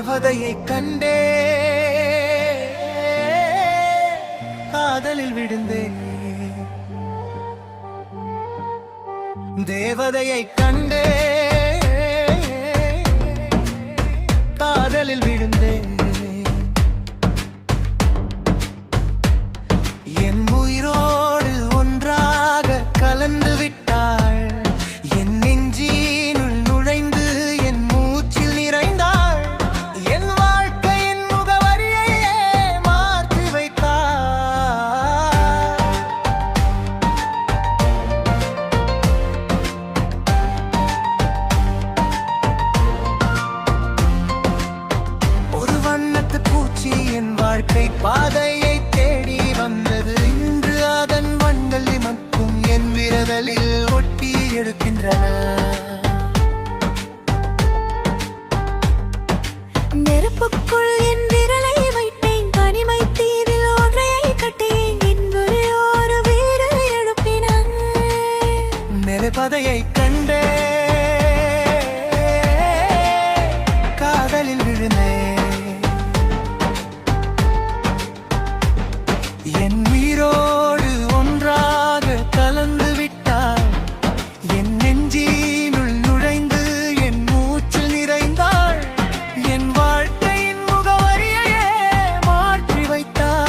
தேவதையை கண்டே காதலில் விழுந்தேன். தேவதையை கண்டே காதலில் விழுந்தேன். என் உயிரோடு ஒன்றாக கலந்து விட்டாள். என் நெஞ்சினுள் நுழைந்து என் மூச்சில் நிறைந்தாள். என் வாழ்க்கையின் முகவரியை மாற்றி வைத்தாள். ஒரு வண்ணத்து பூச்சி என் வாழ்க்கை பாதையை தேடி வந்தது. இன்று அதன் வண்டலி மட்டும் என் விரதலில் ஒட்டி எடுக்கின்றன. நெருப்புக்குள் என் விரலை வைத்தேன். தனிமை தீவில் ஒன்றையை கட்டேன். இன்னொரு ஒரு வீடு எழுப்பினான். நெருப்பதையை கண்டே காதலில் விழுந்தேன். என் உயிரோடு ஒன்றாக கலந்து விட்டாள். என் நெஞ்சினுள் நுழைந்து என் மூச்சில் நிறைந்தாள். என் வாழ்க்கையின் முகவரியையே மாற்றி வைத்தாள்.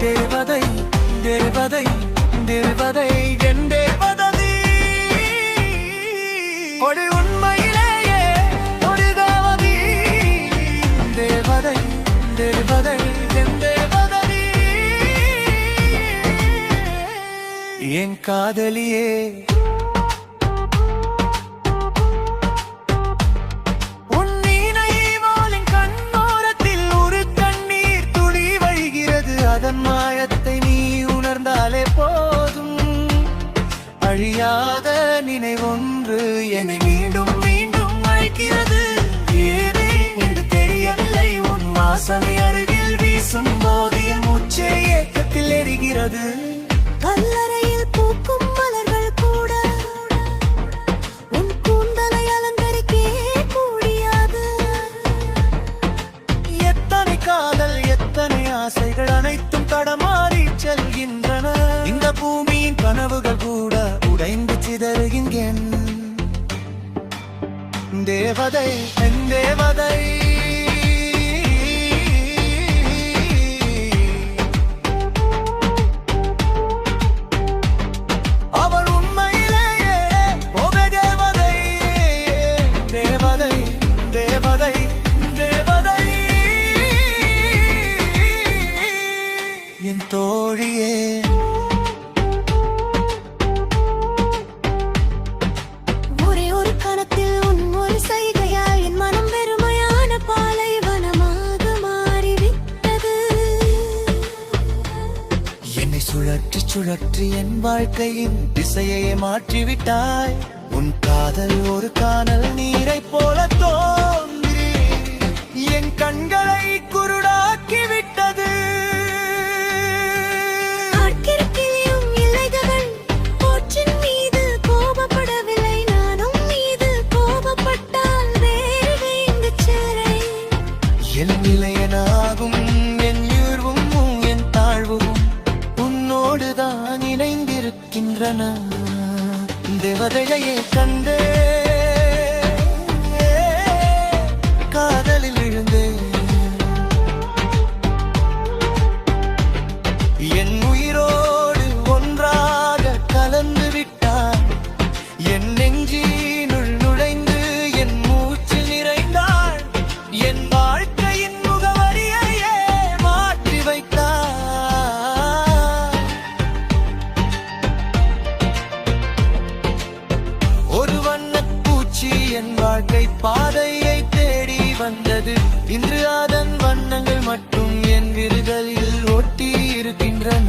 தேவதை தேவதை தேவதை என் தேவதை ஒரு உண்மையிலேயே ஒரு தேவதை. தேவதை தேவதை என் தேவதை என் காதலியே. உன் நினைவாலின் கண்ணோரத்தில் ஒரு கண்ணீர் துளி வழிகிறது. அதன் மாயத்தை நீ உணர்ந்தாலே போதும். அழியாத நினைவொன்று என்னை மீண்டும் மீண்டும் அழைக்கிறது. ஏனே என்று தெரியவில்லை. உன் வாசனை அருகில் வீசும் போது என் மூச்சே ஏக்கத்தில் எரிகிறது. கல்லறையில் பூக்கும் மலர்கள் கூட உன் கூந்தலை அலங்கரிக்கே கூடியாது. எத்தனை காதல் எத்தனை ஆசைகள் அனைத்தும் தடமாறி செல்கின்றன. இந்த பூமியின் கனவுகள் கூட உடைந்து சிதறுகின்றன. தேவதை என் தேவதை அவள் உண்மையிலேயே ஒரு தேவதை. தேவதை தேவதை தேவதை என் தோழியே. ஒரே ஒரு கணத்தில் உன் ஒரு செய்கையால் என் மனம் வெறுமையான பாலைவனமாக மாறிவிட்டது. என்னை சுழற்றி சுழற்றி என் வாழ்க்கையின் திசையை மாற்றிவிட்டாய். உன் காதல் ஒரு கானல் நீரை போல தோன்றி என் கண்களை குருடாக்கி விட்டது. காட்கிறுக்கியும் இலைகள் போற்றின் மீது கோபப்படவில்லை. நானும் மீது கோபப்பட்டால் வேறு வேங்கு சேரை. என் நிலையனாகும் என் உயர்வும் என் தாழ்வும் உன்னோடுதான் இணைந்திருக்கின்றன. தேவதையை கண்டே காதலில் விழுந்தேன். என் உயிரோடு ஒன்றாக கலந்து விட்டாள். என் நெஞ்சினுள் நுழைந்து என் மூச்சில் நிறைந்தாள். என் வாழ்க்கையின் முகவரியையே மாற்றி வைத்தாள். ஒரு வண்ணப் பூச்சி என் வாழ்க்கை பாதையை தேடி வந்தது. இன்று அதன் வண்ணங்கள் மட்டும் என் விரல்களில் ஒட்டி இருக்கின்றன.